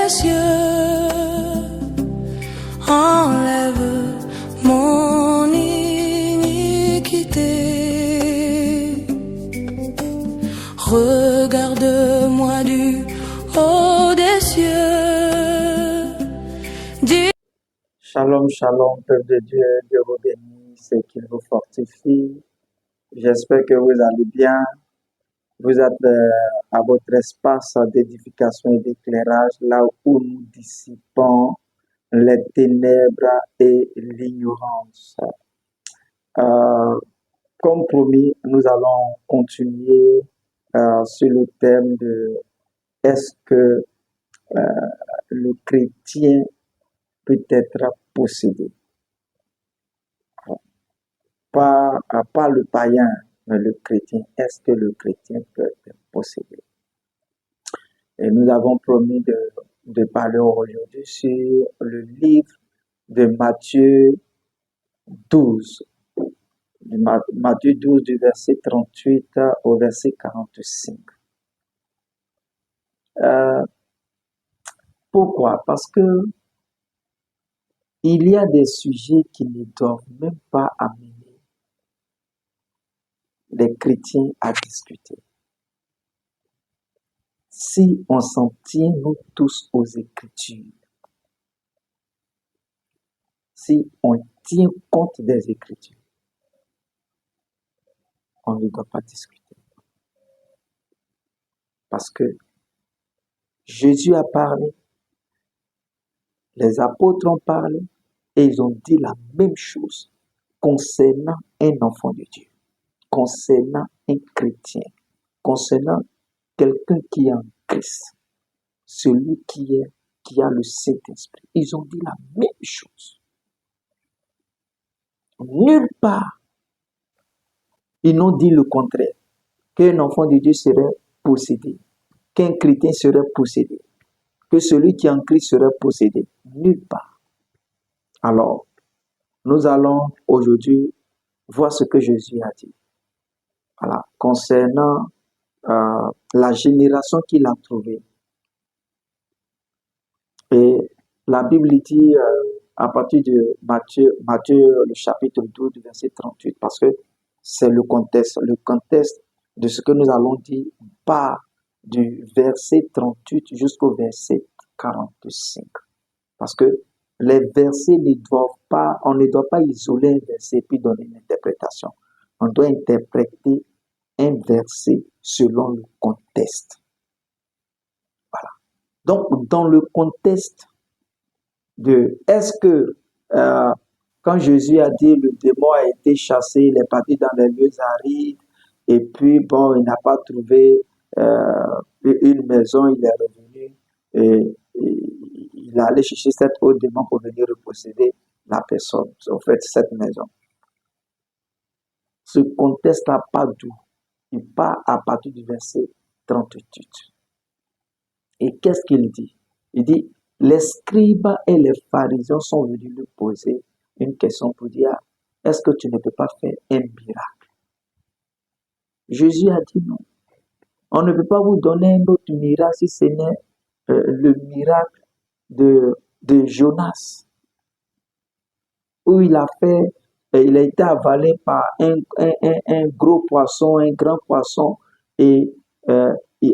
des cieux, enlève mon iniquité. Regarde-moi du haut des cieux. Shalom, shalom, peuple de Dieu, Dieu vous bénisse et qu'il vous fortifie. J'espère que vous allez bien. Vous êtes à votre espace d'édification et d'éclairage, là où nous dissipons les ténèbres et l'ignorance. Comme promis, nous allons continuer sur le thème de est-ce que le chrétien peut être possédé? Pas le païen, mais le chrétien. Est-ce que le chrétien peut être possédé? Et nous avons promis de parler aujourd'hui sur le livre de Matthieu 12. Matthieu 12 du verset 38 au verset 45. Pourquoi? Parce que il y a des sujets qui ne doivent même pas amener les chrétiens à discuter. Si on s'en tient, nous tous, aux Écritures, si on tient compte des Écritures, on ne doit pas discuter. Parce que Jésus a parlé, les apôtres ont parlé, et ils ont dit la même chose concernant un enfant de Dieu, concernant un chrétien, concernant quelqu'un qui est en Christ, celui qui a le Saint-Esprit. Ils ont dit la même chose. Nulle part, ils n'ont dit le contraire, qu'un enfant de Dieu serait possédé, qu'un chrétien serait possédé, que celui qui est en Christ serait possédé. Nulle part. Alors, nous allons aujourd'hui voir ce que Jésus a dit. Voilà, concernant la génération qu'il a trouvée. Et la Bible dit à partir de Matthieu le chapitre 12, verset 38, parce que c'est le contexte de ce que nous allons dire part du verset 38 jusqu'au verset 45. Parce que les versets on ne doit pas isoler un verset puis donner une interprétation. On doit interpréter un verset selon le contexte. Voilà. Donc, dans le contexte de est-ce que quand Jésus a dit le démon a été chassé, il est parti dans les lieux arides, et puis bon, il n'a pas trouvé une maison, il est revenu et il est allé chercher cet autre démon pour venir reposséder la personne, en fait, cette maison. Ce contexte n'a pas d'où. Il part à partir du verset 38. Et qu'est-ce qu'il dit? Il dit, les scribes et les pharisiens sont venus lui poser une question pour dire, est-ce que tu ne peux pas faire un miracle? Jésus a dit non. On ne peut pas vous donner un autre miracle si ce n'est le miracle de Jonas, où il a été avalé par un gros poisson, un grand poisson, et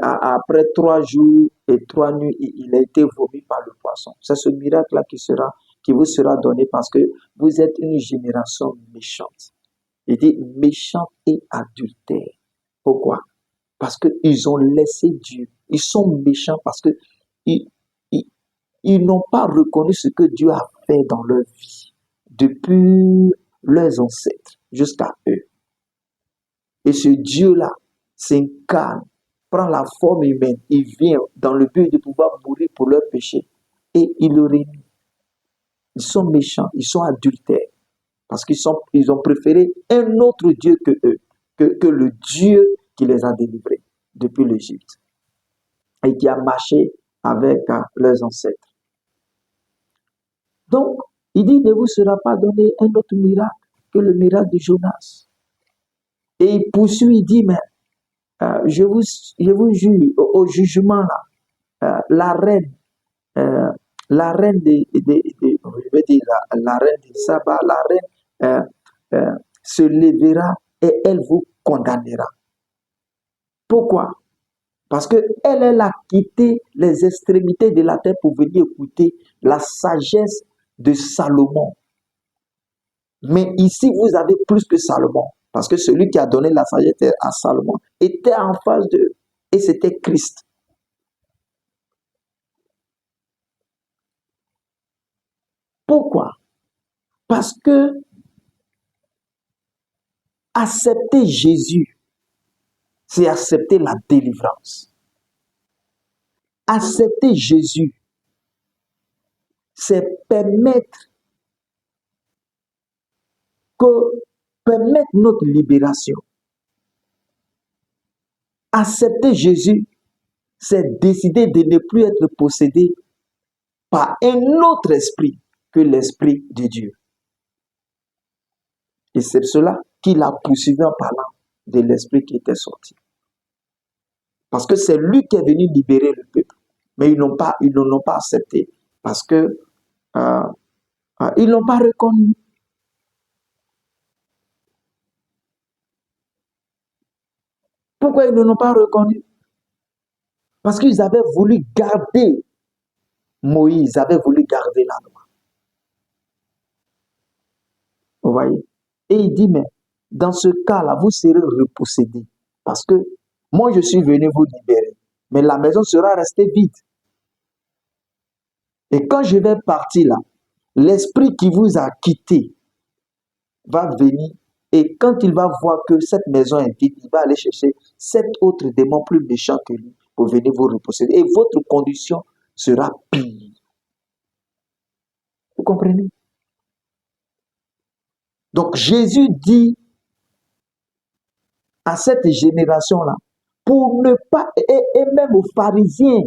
après 3 jours et 3 nuits, il a été vomi par le poisson. C'est ce miracle-là qui vous sera donné parce que vous êtes une génération méchante. Il dit méchante et adultère. Pourquoi? Parce qu'ils ont laissé Dieu. Ils sont méchants parce que ils n'ont pas reconnu ce que Dieu a fait dans leur vie depuis leurs ancêtres jusqu'à eux. Et ce Dieu-là s'incarne, prend la forme humaine, il vient dans le but de pouvoir mourir pour leurs péchés et il le réunit. Ils sont méchants, ils sont adultères parce qu'ils ont préféré un autre Dieu que eux, que le Dieu qui les a délivrés depuis l'Égypte et qui a marché avec leurs ancêtres. Donc, il dit, ne vous sera pas donné un autre miracle que le miracle de Jonas. Et il poursuit, il dit, mais je vous jure, au jugement là, la reine la reine je vais dire la reine de Saba, la reine se lèvera et elle vous condamnera. Pourquoi? Parce qu'elle a quitté les extrémités de la terre pour venir écouter la sagesse de Salomon. Mais ici, vous avez plus que Salomon. Parce que celui qui a donné la sagesse à Salomon était en face d'eux. Et c'était Christ. Pourquoi? Parce que accepter Jésus, c'est accepter la délivrance. Accepter Jésus, c'est permettre notre libération. Accepter Jésus, c'est décider de ne plus être possédé par un autre esprit que l'esprit de Dieu. Et c'est cela qu'il a poursuivi en parlant de l'esprit qui était sorti. Parce que c'est lui qui est venu libérer le peuple. Mais ils ne l'ont pas accepté. Parce que ils ne l'ont pas reconnu. Pourquoi ils ne l'ont pas reconnu? Parce qu'ils avaient voulu garder Moïse, avaient voulu garder la loi. Vous voyez? Et il dit, mais dans ce cas-là, vous serez repossédés. Parce que moi, je suis venu vous libérer. Mais la maison sera restée vide. Et quand je vais partir là, l'esprit qui vous a quitté va venir. Et quand il va voir que cette maison est vide, il va aller chercher 7 autres démons plus méchants que lui pour venir vous reposséder. Et votre condition sera pire. Vous comprenez? Donc Jésus dit à cette génération-là, pour ne pas, et même aux pharisiens,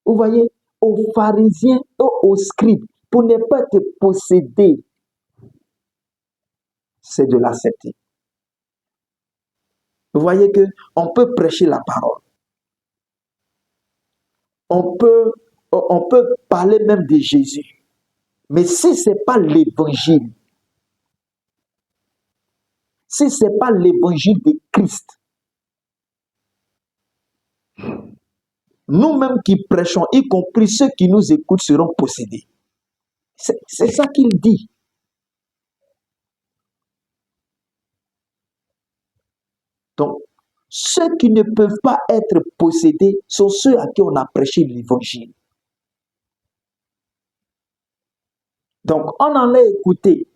vous voyez, aux pharisiens et aux scribes, pour ne pas être possédés, c'est de l'accepter. Vous voyez qu'on peut prêcher la parole. On peut parler même de Jésus. Mais si ce n'est pas l'évangile, si ce n'est pas l'évangile de Christ, nous-mêmes qui prêchons, y compris ceux qui nous écoutent, seront possédés. C'est ça qu'il dit. Donc, ceux qui ne peuvent pas être possédés sont ceux à qui on a prêché l'évangile. Donc, on en a écouté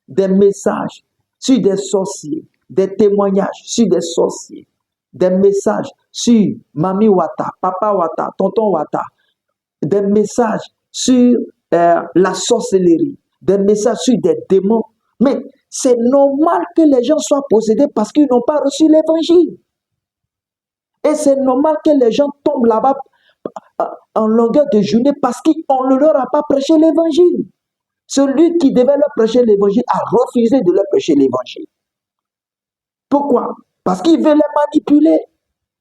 des messages sur des sorciers, des témoignages sur des sorciers, des messages sur Mami Wata, Papa Wata, Tonton Wata, des messages sur la sorcellerie, des messages sur des démons. Mais c'est normal que les gens soient possédés parce qu'ils n'ont pas reçu l'évangile. Et c'est normal que les gens tombent là-bas en longueur de journée parce qu'on ne leur a pas prêché l'évangile. Celui qui devait leur prêcher l'évangile a refusé de leur prêcher l'évangile. Pourquoi? Parce qu'il veut les manipuler.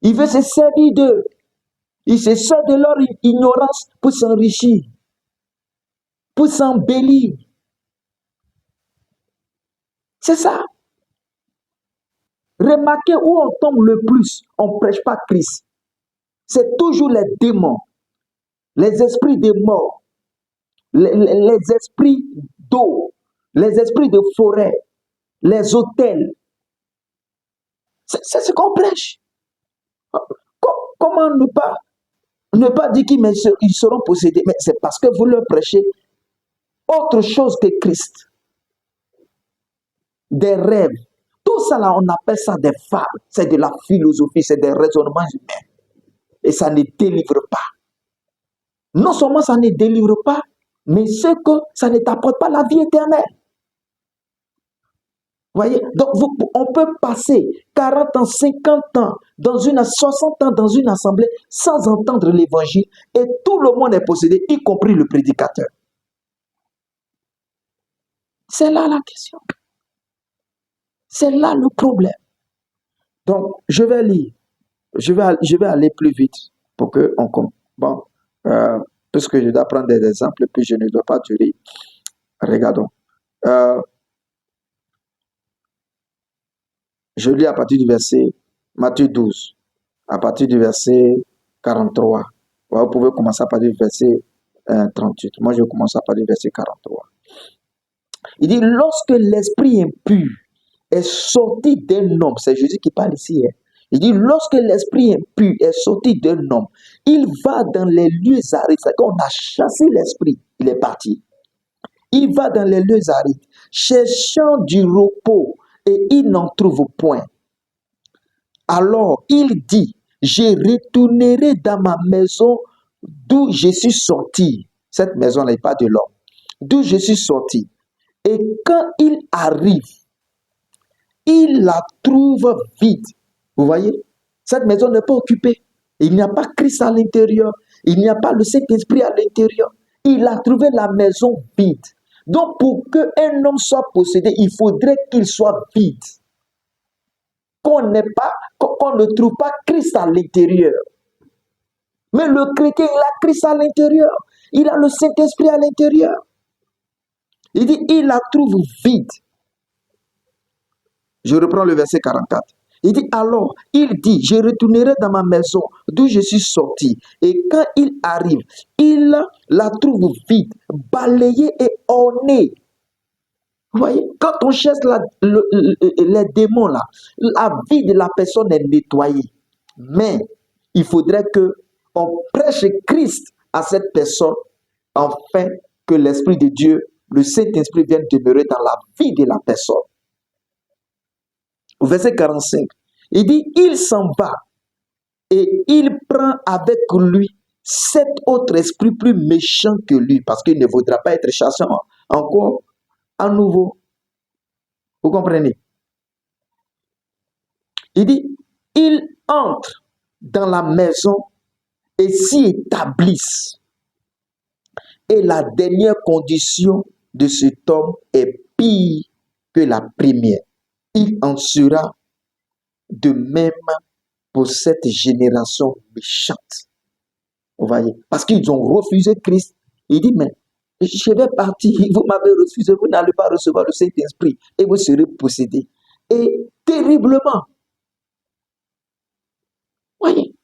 Il veut se servir d'eux. Il se sert de leur ignorance pour s'enrichir, pour s'embellir. C'est ça. Remarquez où on tombe le plus. On ne prêche pas Christ. C'est toujours les démons, les esprits des morts, les esprits d'eau, les esprits de forêt, les hôtels. C'est ce qu'on prêche. Comment ne pas dire qu'ils seront possédés? Mais c'est parce que vous leur prêchez autre chose que Christ. Des rêves. Tout ça là, on appelle ça des fables. C'est de la philosophie, c'est des raisonnements humains. Et ça ne délivre pas. Non seulement ça ne délivre pas, mais c'est que ça ne t'apporte pas la vie éternelle. Vous voyez? Donc, on peut passer 40 ans, 50 ans, 60 ans dans une assemblée sans entendre l'évangile et tout le monde est possédé, y compris le prédicateur. C'est là la question. C'est là le problème. Donc, je vais lire. Je vais aller plus vite pour que on comprenne. Bon, puisque je dois prendre des exemples, puis je ne dois pas durer. Regardons. Je lis à partir du verset Matthieu 12, à partir du verset 43. Vous pouvez commencer à partir du verset 38. Moi, je commence à partir du verset 43. Il dit, lorsque l'esprit impur est sorti d'un homme, c'est Jésus qui parle ici. Il dit, lorsque l'esprit impur est sorti d'un homme, il va dans les lieux arides. C'est qu'on a chassé l'esprit, il est parti. Il va dans les lieux arides, cherchant du repos, et il n'en trouve point. Alors il dit, je retournerai dans ma maison d'où je suis sorti. Cette maison-là n'est pas de l'homme. D'où je suis sorti. Et quand il arrive, il la trouve vide. Vous voyez, cette maison n'est pas occupée. Il n'y a pas Christ à l'intérieur. Il n'y a pas le Saint-Esprit à l'intérieur. Il a trouvé la maison vide. Donc, pour qu'un homme soit possédé, il faudrait qu'il soit vide. Qu'on ne trouve pas Christ à l'intérieur. Mais le chrétien, il a Christ à l'intérieur. Il a le Saint-Esprit à l'intérieur. Il dit, il la trouve vide. Je reprends le verset 44. Il dit, alors, il dit, je retournerai dans ma maison d'où je suis sorti. Et quand il arrive, il la trouve vide, balayée et ornée. Vous voyez, quand on cherche les démons là, la vie de la personne est nettoyée. Mais il faudrait qu'on prêche Christ à cette personne, afin que l'Esprit de Dieu, le Saint-Esprit, vienne demeurer dans la vie de la personne. Au verset 45, il dit, il s'en va et il prend avec lui 7 autres esprits plus méchants que lui, parce qu'il ne voudra pas être chassé encore à nouveau. Vous comprenez? Il dit, il entre dans la maison et s'y établissent. Et la dernière condition de cet homme est pire que la première. Il en sera de même pour cette génération méchante. Vous voyez? Parce qu'ils ont refusé Christ. Il dit, mais je vais partir, vous m'avez refusé, vous n'allez pas recevoir le Saint-Esprit et vous serez possédés. Et terriblement. Voyez?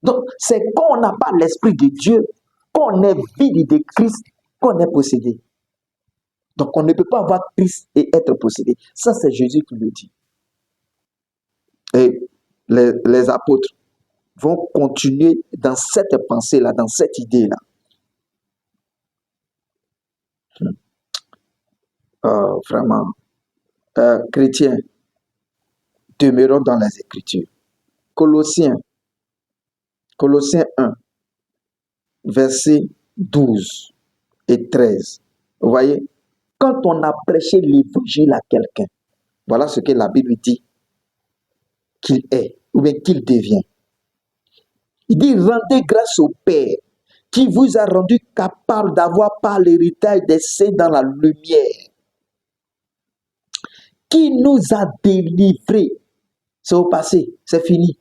Donc, c'est quand on n'a pas l'Esprit de Dieu, qu'on est vide de Christ, qu'on est possédé. Donc, on ne peut pas avoir Christ et être possédé. Ça, c'est Jésus qui le dit. Et les apôtres vont continuer dans cette pensée-là, dans cette idée-là. Vraiment, chrétiens, demeurons dans les Écritures. Colossiens 1, versets 12 et 13. Vous voyez, quand on a prêché l'évangile à quelqu'un, voilà ce que la Bible dit qu'il est, ou bien qu'il devient. Il dit, rendez grâce au Père qui vous a rendu capable d'avoir par l'héritage des saints dans la lumière, qui nous a délivrés. C'est au passé, c'est fini.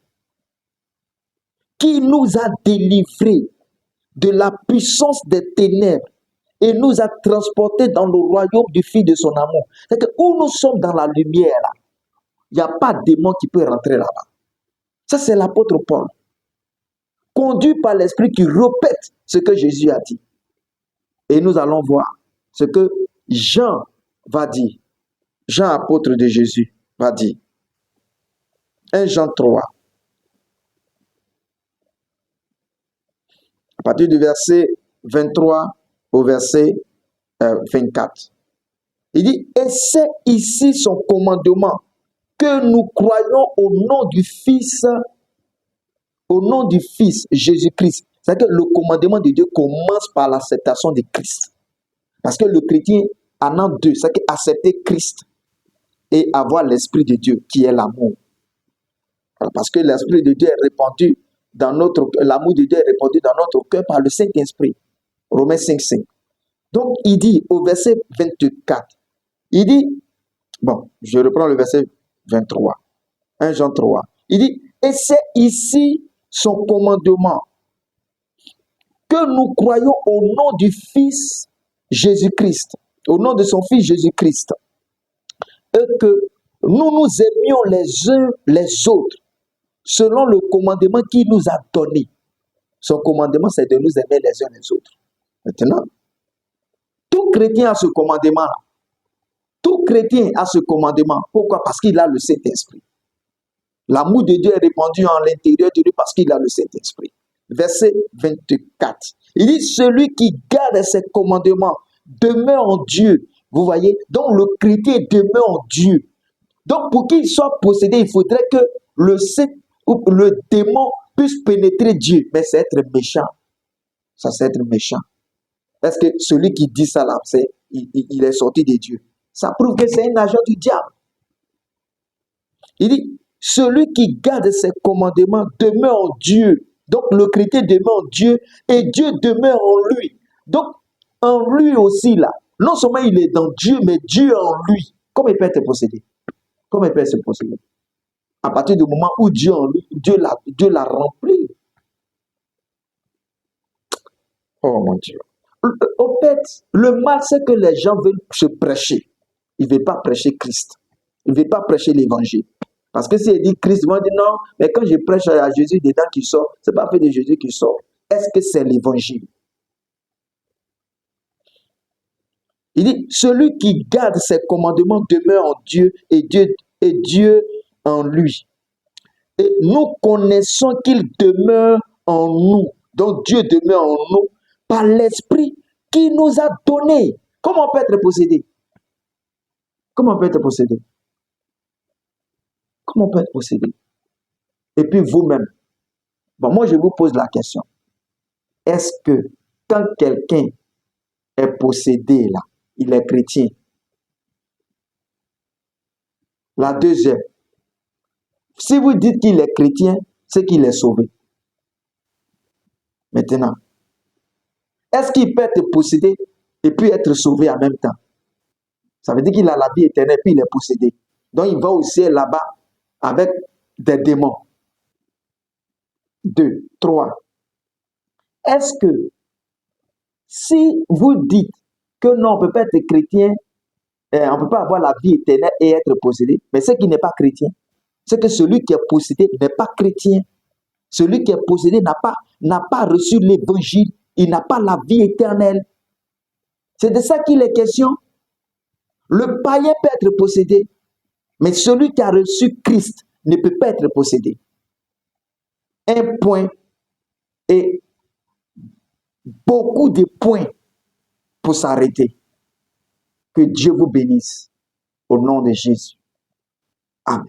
Qui nous a délivrés de la puissance des ténèbres et nous a transportés dans le royaume du Fils de son amour. C'est que où nous sommes dans la lumière, là, il n'y a pas de démon qui peut rentrer là-bas. Ça, c'est l'apôtre Paul, conduit par l'Esprit qui répète ce que Jésus a dit. Et nous allons voir ce que Jean va dire. Jean, apôtre de Jésus, va dire. 1 Jean 3. À partir du verset 23 au verset 24. Il dit, et c'est ici son commandement, que nous croyons au nom du Fils Jésus-Christ. C'est-à-dire que le commandement de Dieu commence par l'acceptation de Christ. Parce que le chrétien en a deux, c'est accepter Christ et avoir l'Esprit de Dieu qui est l'amour. Parce que l'Esprit de Dieu est répandu dans notre cœur, l'amour de Dieu est répandu dans notre cœur par le Saint-Esprit. Romains 5:5. Donc il dit au verset 24, il dit, bon, je reprends le verset 23, 1 Jean 3. Il dit, et c'est ici son commandement, que nous croyons au nom du Fils Jésus-Christ, au nom de son Fils Jésus-Christ, et que nous nous aimions les uns les autres, selon le commandement qu'il nous a donné. Son commandement, c'est de nous aimer les uns les autres. Maintenant, tout chrétien a ce commandement-là. Tout chrétien a ce commandement. Pourquoi? Parce qu'il a le Saint-Esprit. L'amour de Dieu est répandu en l'intérieur de lui parce qu'il a le Saint-Esprit. Verset 24. Il dit, celui qui garde ses commandements demeure en Dieu. Vous voyez? Donc le chrétien demeure en Dieu. Donc pour qu'il soit possédé, il faudrait que le démon puisse pénétrer Dieu. Mais c'est être méchant. Ça, c'est être méchant. Est-ce que celui qui dit ça là, il est sorti de Dieu? Ça prouve que c'est un agent du diable. Il dit, celui qui garde ses commandements demeure en Dieu. Donc le chrétien demeure en Dieu et Dieu demeure en lui. Donc en lui aussi là, non seulement il est dans Dieu, mais Dieu en lui. Comment il peut être possédé? Comment il peut se posséder? À partir du moment où Dieu en lui, Dieu l'a rempli. Oh mon Dieu. En fait, le mal, c'est que les gens veulent se prêcher. Ils ne veulent pas prêcher Christ. Ils ne veulent pas prêcher l'évangile. Parce que s'il dit Christ, ils vont dire non, mais quand je prêche à Jésus, dedans qui sort, ce n'est pas fait de Jésus qui sort. Est-ce que c'est l'évangile? Il dit, celui qui garde ses commandements demeure en Dieu et Dieu en lui. Et nous connaissons qu'il demeure en nous. Donc Dieu demeure en nous par l'Esprit qui nous a donné. Comment on peut être possédé? Comment on peut être possédé? Comment on peut être possédé? Et puis vous-même. Bon, moi je vous pose la question. Est-ce que quand quelqu'un est possédé là, il est chrétien? La deuxième. Si vous dites qu'il est chrétien, c'est qu'il est sauvé. Maintenant, est-ce qu'il peut être possédé et puis être sauvé en même temps? Ça veut dire qu'il a la vie éternelle puis il est possédé. Donc il va au ciel là-bas avec des démons. 2, 3. Est-ce que si vous dites que non, on ne peut pas être chrétien, on ne peut pas avoir la vie éternelle et être possédé, mais ce qui n'est pas chrétien, c'est que celui qui est possédé n'est pas chrétien. Celui qui est possédé n'a pas reçu l'évangile, il n'a pas la vie éternelle. C'est de ça qu'il est question. Le païen peut être possédé, mais celui qui a reçu Christ ne peut pas être possédé. Un point et beaucoup de points pour s'arrêter. Que Dieu vous bénisse au nom de Jésus. Amen.